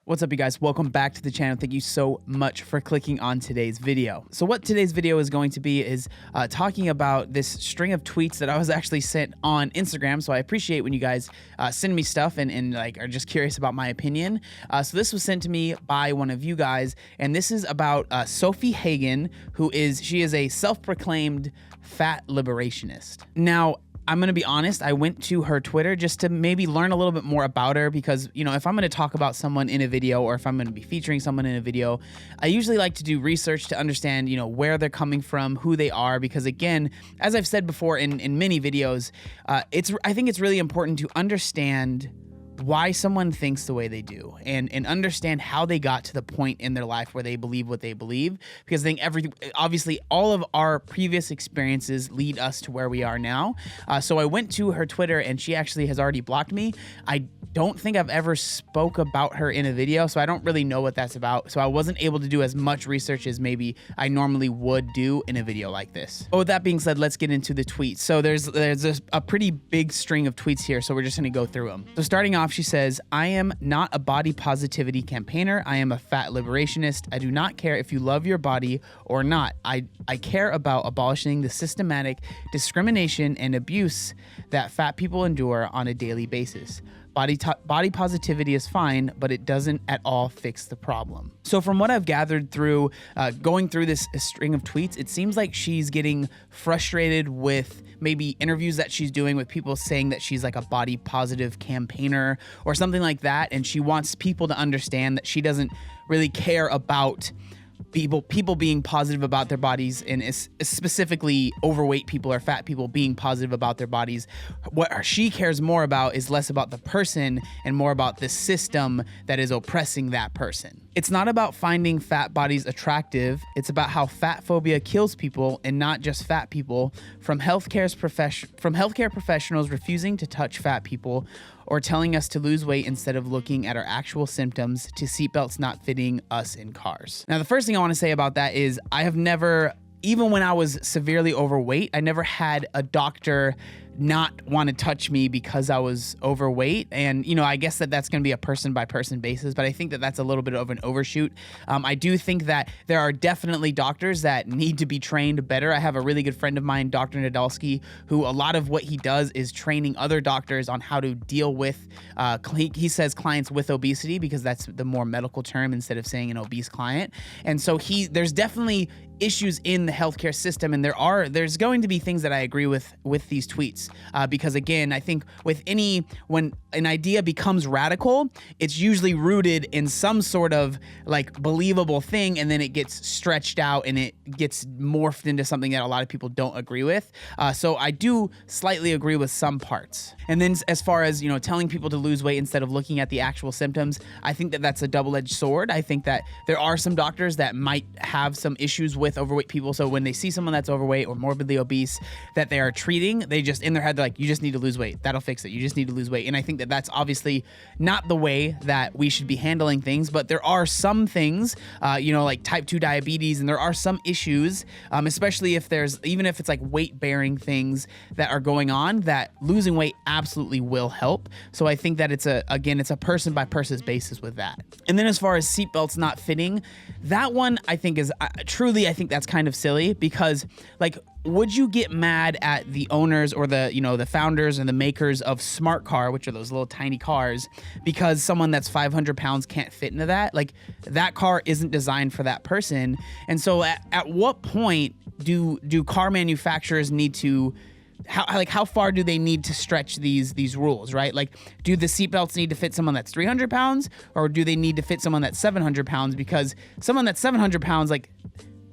What's up, you guys? Welcome back to the channel. Thank you so much for clicking on today's video. So what today's video is going to be is talking about this string of tweets that I was actually sent on Instagram. So I appreciate when you guys send me stuff and like are just curious about my opinion. So this was sent to me by one of you guys, and this is about Sofie Hagen, she is a self-proclaimed fat liberationist. Now, I'm going to be honest, I went to her Twitter just to maybe learn a little bit more about her because, you know, if I'm going to talk about someone in a video or if I'm going to be featuring someone in a video, I usually like to do research to understand, you know, where they're coming from, who they are, because again, as I've said before in many videos, I think it's really important to understand why someone thinks the way they do and understand how they got to the point in their life where they believe what they believe, because I think obviously all of our previous experiences lead us to where we are now. So I went to her Twitter and she actually has already blocked me. I don't think I've ever spoke about her in a video, so I don't really know what that's about. So I wasn't able to do as much research as maybe I normally would do in a video like this. But with that being said, let's get into the tweets. So there's a pretty big string of tweets here, so we're just gonna go through them. So starting off, she says, "I am not a body positivity campaigner. I am a fat liberationist. I do not care if you love your body or not. I care about abolishing the systematic discrimination and abuse that fat people endure on a daily basis. Body positivity is fine, but it doesn't at all fix the problem." So from what I've gathered through going through this string of tweets, it seems like she's getting frustrated with maybe interviews that she's doing with people saying that she's like a body positive campaigner or something like that. And she wants people to understand that she doesn't really care about people being positive about their bodies, and specifically overweight people or fat people being positive about their bodies. What she cares more about is less about the person and more about the system that is oppressing that person. It's not about finding fat bodies attractive. It's about how fat phobia kills people, and not just fat people, from healthcare professionals refusing to touch fat people or telling us to lose weight instead of looking at our actual symptoms, to seatbelts not fitting us in cars. Now, the first thing I want to say about that is I have never, even when I was severely overweight, I never had a doctor not want to touch me because I was overweight. And, you know, I guess that's going to be a person by person basis, but I think that that's a little bit of an overshoot. I do think that there are definitely doctors that need to be trained better. I have a really good friend of mine, Dr. Nadolski, who a lot of what he does is training other doctors on how to deal with, he says clients with obesity, because that's the more medical term instead of saying an obese client. And so there's definitely issues in the healthcare system, and there's going to be things that I agree with these tweets, because again, I think when an idea becomes radical, it's usually rooted in some sort of like believable thing, and then it gets stretched out and it gets morphed into something that a lot of people don't agree with. So I do slightly agree with some parts. And then as far as, you know, telling people to lose weight instead of looking at the actual symptoms, I think that that's a double-edged sword. I think that there are some doctors that might have some issues with overweight people. So when they see someone that's overweight or morbidly obese that they are treating, they just in their head, they're like, you just need to lose weight. That'll fix it. You just need to lose weight. And I think that that's obviously not the way that we should be handling things, but there are some things, you know, like type 2 diabetes, and there are some issues, especially even if it's like weight bearing things that are going on, that losing weight absolutely will help. So I think that it's a person by person basis with that. And then as far as seatbelts not fitting, that one I think is truly, I think that's kind of silly, because like, would you get mad at the owners or the founders and the makers of Smart Car, which are those little tiny cars, because someone that's 500 pounds can't fit into that? Like, that car isn't designed for that person. And so at what point do car manufacturers need to, how far do they need to stretch these rules, right? Like, do the seatbelts need to fit someone that's 300 pounds, or do they need to fit someone that's 700 pounds? Because someone that's 700 pounds, like,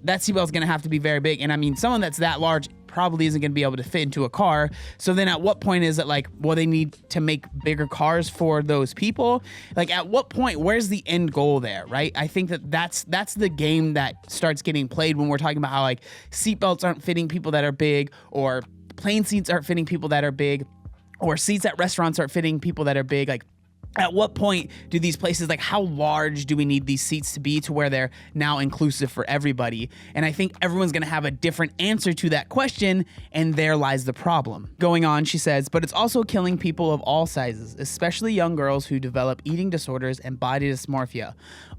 that seatbelt is going to have to be very big. And I mean, someone that's that large probably isn't going to be able to fit into a car. So then at what point is it like, well, they need to make bigger cars for those people? Like, at what point, where's the end goal there, right? I think that's the game that starts getting played when we're talking about how like seatbelts aren't fitting people that are big, or plane seats aren't fitting people that are big, or seats at restaurants aren't fitting people that are big. Like, At what point do these places, like how large do we need these seats to be to where they're now inclusive for everybody? And I think everyone's gonna have a different answer to that question, and there lies the problem. Going on, she says, but it's also killing people of all sizes, especially young girls who develop eating disorders and body dysmorphia,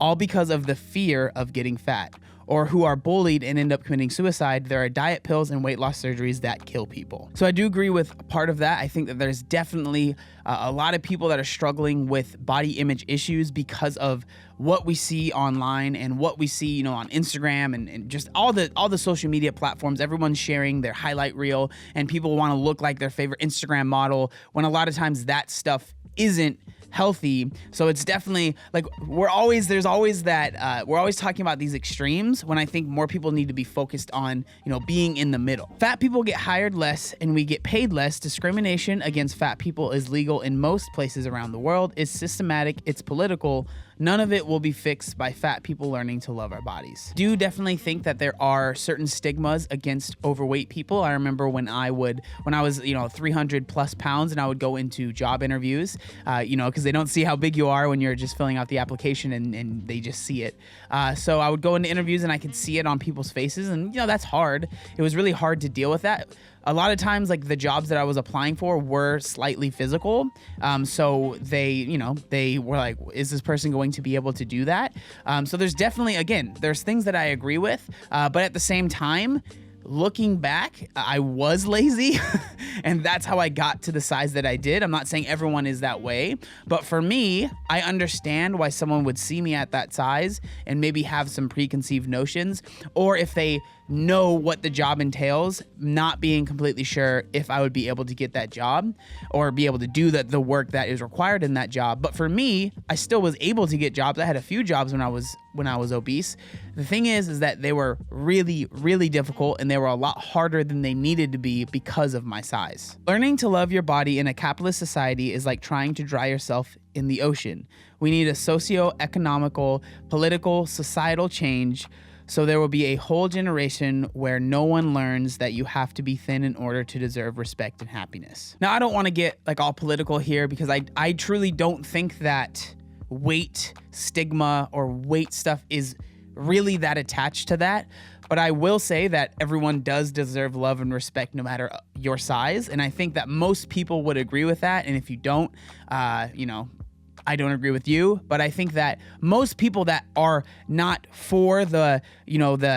all because of the fear of getting fat, or who are bullied and end up committing suicide. There are diet pills and weight loss surgeries that kill people. So I do agree with part of that. I think that there's definitely a lot of people that are struggling with body image issues because of what we see online and what we see, on Instagram and just all the social media platforms. Everyone's sharing their highlight reel, and people want to look like their favorite Instagram model, when a lot of times that stuff isn't healthy. So it's definitely like we're always talking about these extremes, when I think more people need to be focused on being in the middle. Fat people get hired less and we get paid less. Discrimination against fat people is legal in most places around the world. It's systematic, it's political. None of it will be fixed by fat people learning to love our bodies. Do definitely think that there are certain stigmas against overweight people. I remember when I was 300 plus pounds and I would go into job interviews, because they don't see how big you are when you're just filling out the application, and they just see it. So I would go into interviews and I could see it on people's faces, and that's hard. It was really hard to deal with that. A lot of times, like, the jobs that I was applying for were slightly physical. So they were like, is this person going to be able to do that? So there's definitely, again, there's things that I agree with, but at the same time, looking back, I was lazy and that's how I got to the size that I did. I'm not saying everyone is that way, but for me, I understand why someone would see me at that size and maybe have some preconceived notions, or if they know what the job entails, not being completely sure if I would be able to get that job or be able to do the work that is required in that job. But for me, I still was able to get jobs. I had a few jobs when I was obese. The thing is that they were really, really difficult, and they were a lot harder than they needed to be because of my size. Learning to love your body in a capitalist society is like trying to dry yourself in the ocean. We need a socio-economical, political, societal change, so there will be a whole generation where no one learns that you have to be thin in order to deserve respect and happiness. Now, I don't want to get like all political here, because I truly don't think that weight stigma or weight stuff is really that attached to that. But I will say that everyone does deserve love and respect no matter your size. And I think that most people would agree with that. And if you don't, I don't agree with you, but I think that most people that are not for the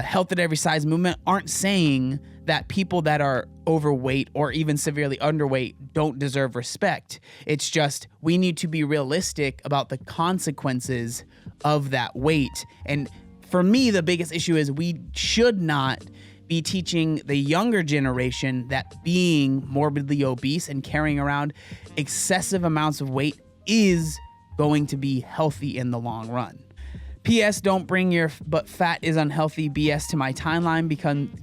health at every size movement aren't saying that people that are overweight or even severely underweight don't deserve respect. It's just, we need to be realistic about the consequences of that weight. And for me, the biggest issue is we should not be teaching the younger generation that being morbidly obese and carrying around excessive amounts of weight is going to be healthy in the long run. P.S. Don't bring your "but fat is unhealthy" BS to my timeline,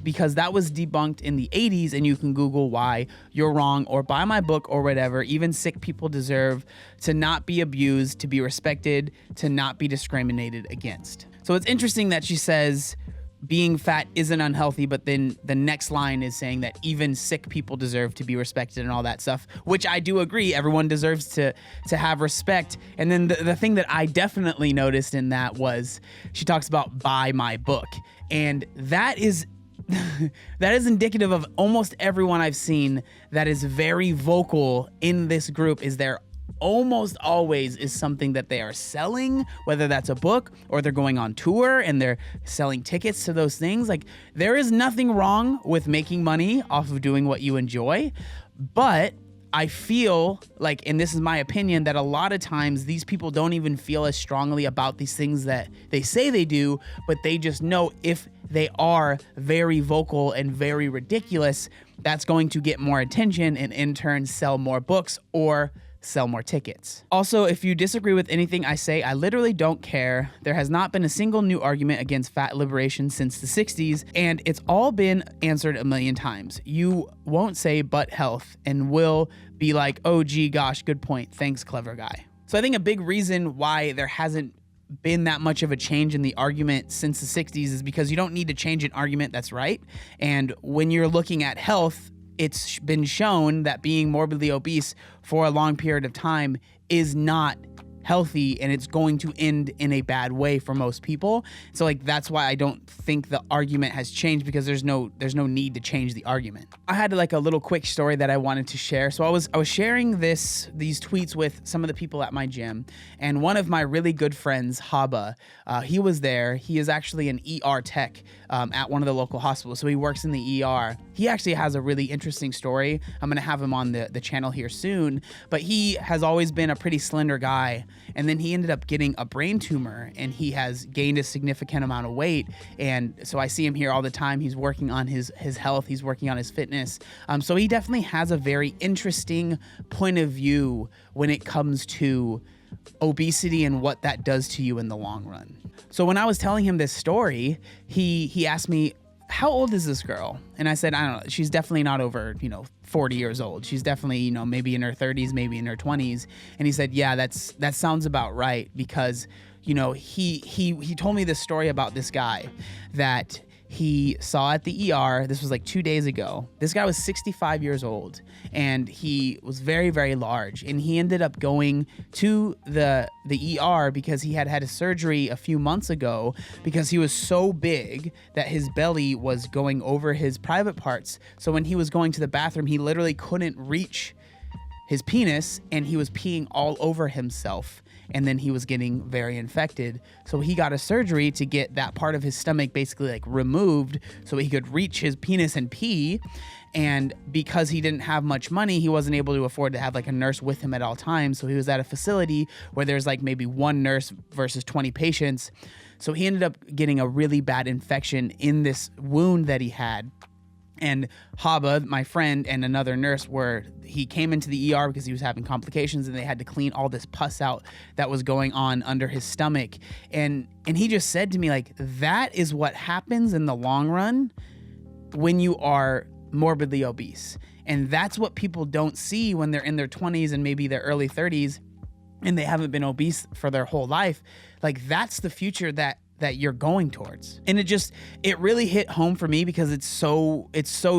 because that was debunked in the 80s, and you can Google why you're wrong or buy my book or whatever. Even sick people deserve to not be abused, to be respected, to not be discriminated against. So it's interesting that she says being fat isn't unhealthy, but then the next line is saying that even sick people deserve to be respected and all that stuff, which I do agree. Everyone deserves to have respect. And then the thing that I definitely noticed in that was she talks about buy my book. And that is that is indicative of almost everyone I've seen that is very vocal in this group. Is there almost always is something that they are selling, whether that's a book or they're going on tour and they're selling tickets to those things. Like, there is nothing wrong with making money off of doing what you enjoy, but I feel like, and this is my opinion, that a lot of times these people don't even feel as strongly about these things that they say they do, but they just know if they are very vocal and very ridiculous, that's going to get more attention and in turn sell more books or sell more tickets. Also, if you disagree with anything I say, I literally don't care. There has not been a single new argument against fat liberation since the 60s, and it's all been answered a million times. You won't say "but health" and will be like, "Oh gee gosh, good point. Thanks, clever guy." So I think a big reason why there hasn't been that much of a change in the argument since the 60s is because you don't need to change an argument that's right. And when you're looking at health, it's been shown that being morbidly obese for a long period of time is not healthy, and it's going to end in a bad way for most people. So like that's why I don't think the argument has changed, because there's no need to change the argument. I had like a little quick story that I wanted to share. So I was sharing these tweets with some of the people at my gym, and one of my really good friends, Haba, he was there. He is actually an ER tech at one of the local hospitals. So he works in the ER. He actually has a really interesting story. I'm gonna have him on the channel here soon, but he has always been a pretty slender guy. And then he ended up getting a brain tumor, and he has gained a significant amount of weight. And so I see him here all the time. He's working on his health. He's working on his fitness. So he definitely has a very interesting point of view when it comes to obesity and what that does to you in the long run. So when I was telling him this story, he asked me, how old is this girl? And I said, I don't know. She's definitely not over, 40 years old. She's definitely, maybe in her 30s, maybe in her 20s. And he said, yeah, that sounds about right, because, he told me this story about this guy that he saw at the ER. This was like 2 days ago. This guy was 65 years old, and he was very, very large. And he ended up going to the ER because he had a surgery a few months ago, because he was so big that his belly was going over his private parts. So when he was going to the bathroom, he literally couldn't reach his penis, and he was peeing all over himself. And then he was getting very infected. So he got a surgery to get that part of his stomach basically like removed so he could reach his penis and pee. And because he didn't have much money, he wasn't able to afford to have like a nurse with him at all times. So he was at a facility where there's like maybe one nurse versus 20 patients. So he ended up getting a really bad infection in this wound that he had. And Haba, my friend, and another nurse he came into the ER because he was having complications, and they had to clean all this pus out that was going on under his stomach. And he just said to me, like, that is what happens in the long run when you are morbidly obese. And that's what people don't see when they're in their 20s and maybe their early 30s and they haven't been obese for their whole life. Like, that's the future that you're going towards. And it really hit home for me, because it's so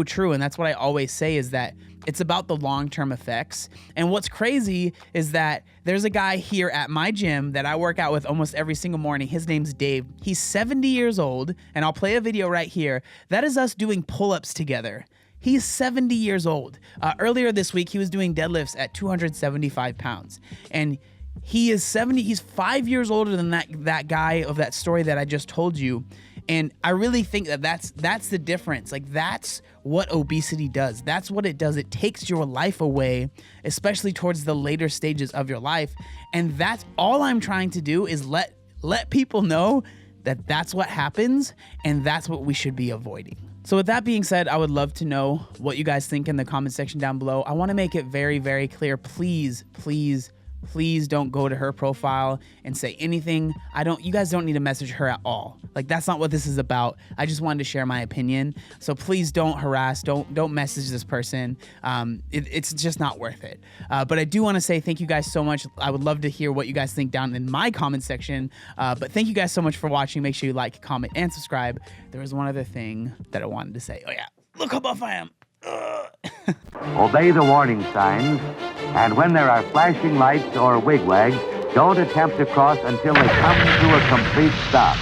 true. And that's what I always say, is that it's about the long-term effects. And what's crazy is that there's a guy here at my gym that I work out with almost every single morning. His name's Dave. He's 70 years old, and I'll play a video right here. That is us doing pull-ups together. He's 70 years old. Earlier this week, he was doing deadlifts at 275 pounds. And he is 70. He's 5 years older than that guy of that story that I just told you. And I really think that's the difference. Like, that's what obesity does. That's what it does. It takes your life away, especially towards the later stages of your life. And that's all I'm trying to do, is let people know that that's what happens, and that's what we should be avoiding. So with that being said, I would love to know what you guys think in the comment section down below. I want to make it very, very clear. Please don't go to her profile and say anything. You guys don't need to message her at all. Like, that's not what this is about. I just wanted to share my opinion. So please don't harass, don't message this person. It's just not worth it. But I do want to say thank you guys so much. I would love to hear what you guys think down in my comment section. But thank you guys so much for watching. Make sure you like, comment, and subscribe. There was one other thing that I wanted to say. Oh yeah, look how buff I am. Obey the warning signs, and when there are flashing lights or wigwags, don't attempt to cross until they come to a complete stop.